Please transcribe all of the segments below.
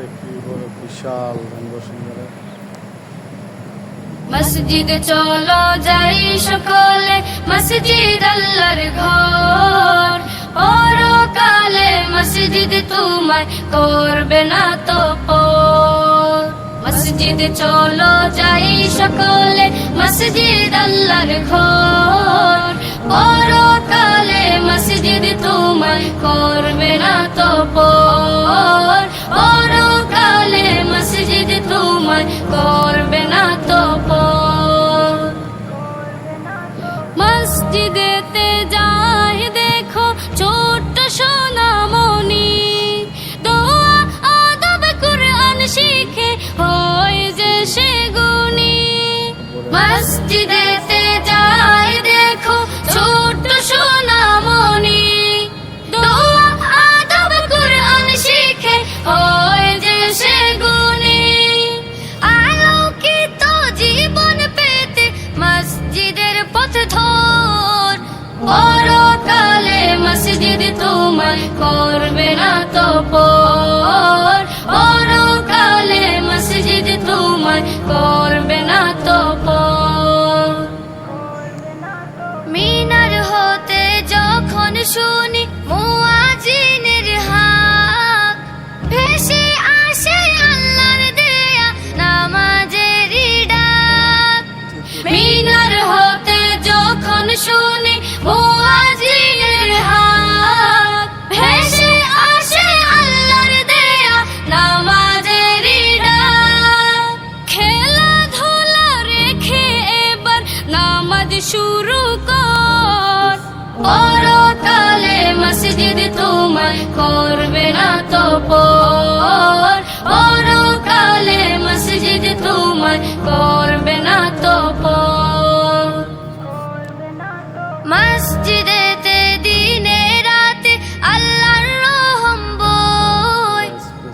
একটা কি বড় বিশাল বসুন্ধরা। মসজিদে চলো যাই সকলে, মসজিদ আল্লাহর ঘর। পরকালে মসজিদ তোমায় করবে না তো পর। মসজিদে চলো যাই সকলে, মসজিদ আল্লাহর ঘর। পরকালে মসজিদ তোমায় করবে না তো পর। পরকালে মসজিদ তোমায় করবে না তো পর। মসজিদেতে যাই দেখো ছোট্ট সোনামণি, দোয়া আদব কুরআন শিখে হয় যে সে গুণী। মসজিদেতে যাই দেখো ছোট্ট সোনামণি, দোয়া আদব কুরআন শিখে হয় যে সে গুণী। আলোকিত জীবন পেতে মসজিদের পথ ধর। পরকালে মসজিদ তোমায় করবে না তো পর। পরকালে মসজিদ তোমায় করবে না তো পর। মিনার হতে যখন শুনি মুয়াজ্জিনের হাক, ভেসে আসে আল্লাহর দেয়া নামাজের ডাক। মিনার হতে যখন শুনি মুয়াজ্জিনের হাক, ভেসে আসে আল্লাহর দেয়া নামাজের ডাক। খেলাধুলা রেখে এবার নামাজ শুরু কর। পরকালে মসজিদ তোমায় করবে না তো পর। পরকালে মসজিদ তোমায় করবে না তো পর। মসজিদেতে দিনে রাতে আল্লাহর রহম বই,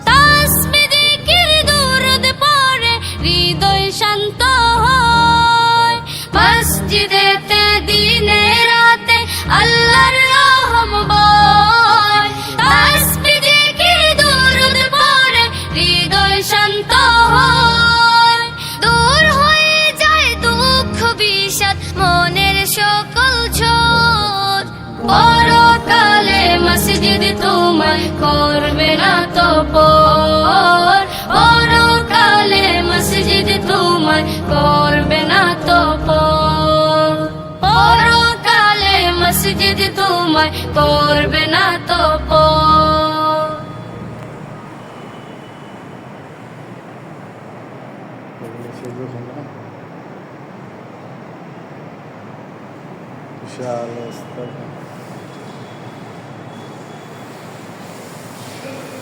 তাসবিহ জিকির দুরূদ পড়ে হৃদয় শান্ত হয়। মসজিদেতে দিনে রাতে আল্লাহর রহম বই, তাসবিহ জিকির দুরূদ পড়ে হৃদয় শান্ত হয়। দূর হয়ে যায় দুঃখ বিষাদ মনের সকল ঝড়। পরকালে মসজিদ তোমায় করবে না তো পর। পরকালে মসজিদ তোমায় করবে না তো পর। পরকালে মসজিদ তোমায় করবে না তো পর। বিশাল স্তর,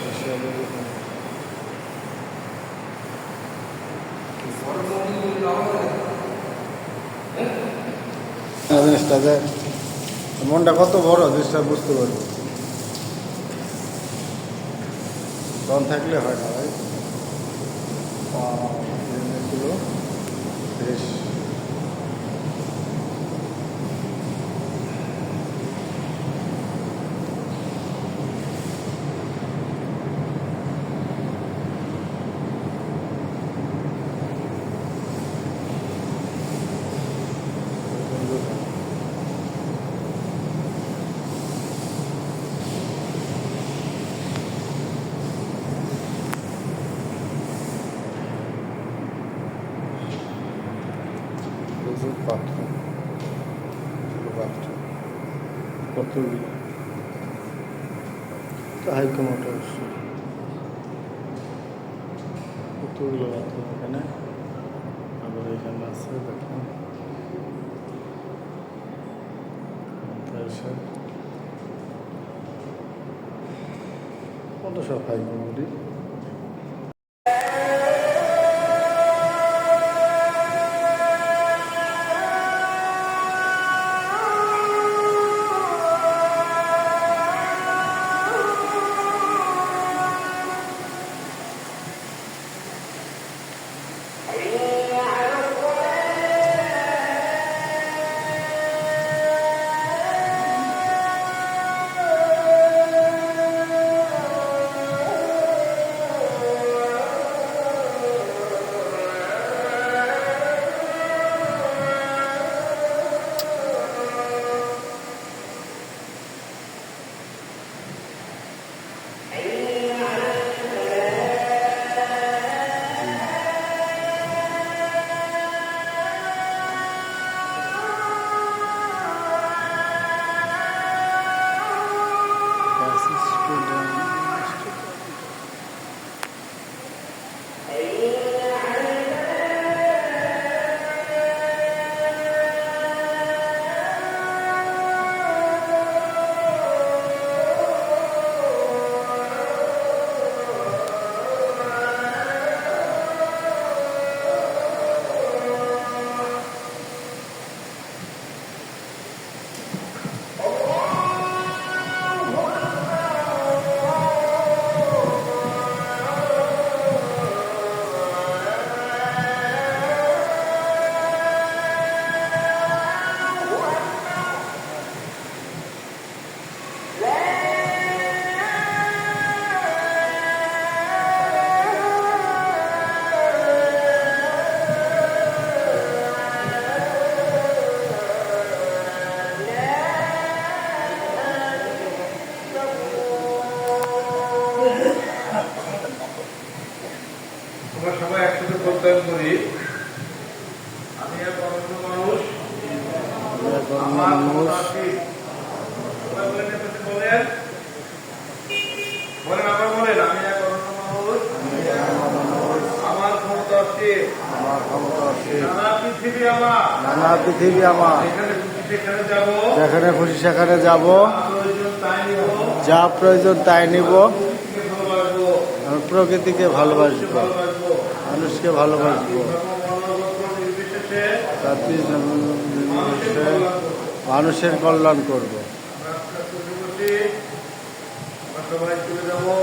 বিশাল জিনিসটা যে মনটা কত বড় জিনিসটা বুঝতে পারবো, দম থাকলে হয় না ভাই। বেশ বাথরুম, বাথরুম কতগুলি হাইকমোট অবশ্য, কতগুলো বাথরুম এখানে। আবার এখানে আছে দেখুন কত সব হাইকমোটই। বলেন বলেন আবার বলেন আমি এক অনন্য মানুষ আমার ক্ষমতা আছে নানা পৃথিবী আমার যেখানে খুশি সেখানে যাব, প্রয়োজন তাই নিব, যা প্রয়োজন তাই নিব। ভালোবাসবো, আমি প্রকৃতিকে ভালোবাসবো, ভালোবাসবো, মানুষকে ভালোবাসবো, নির্বিশেষে জাতি মানুষের কল্যাণ করব। আমরা সবাই চলে যাবো।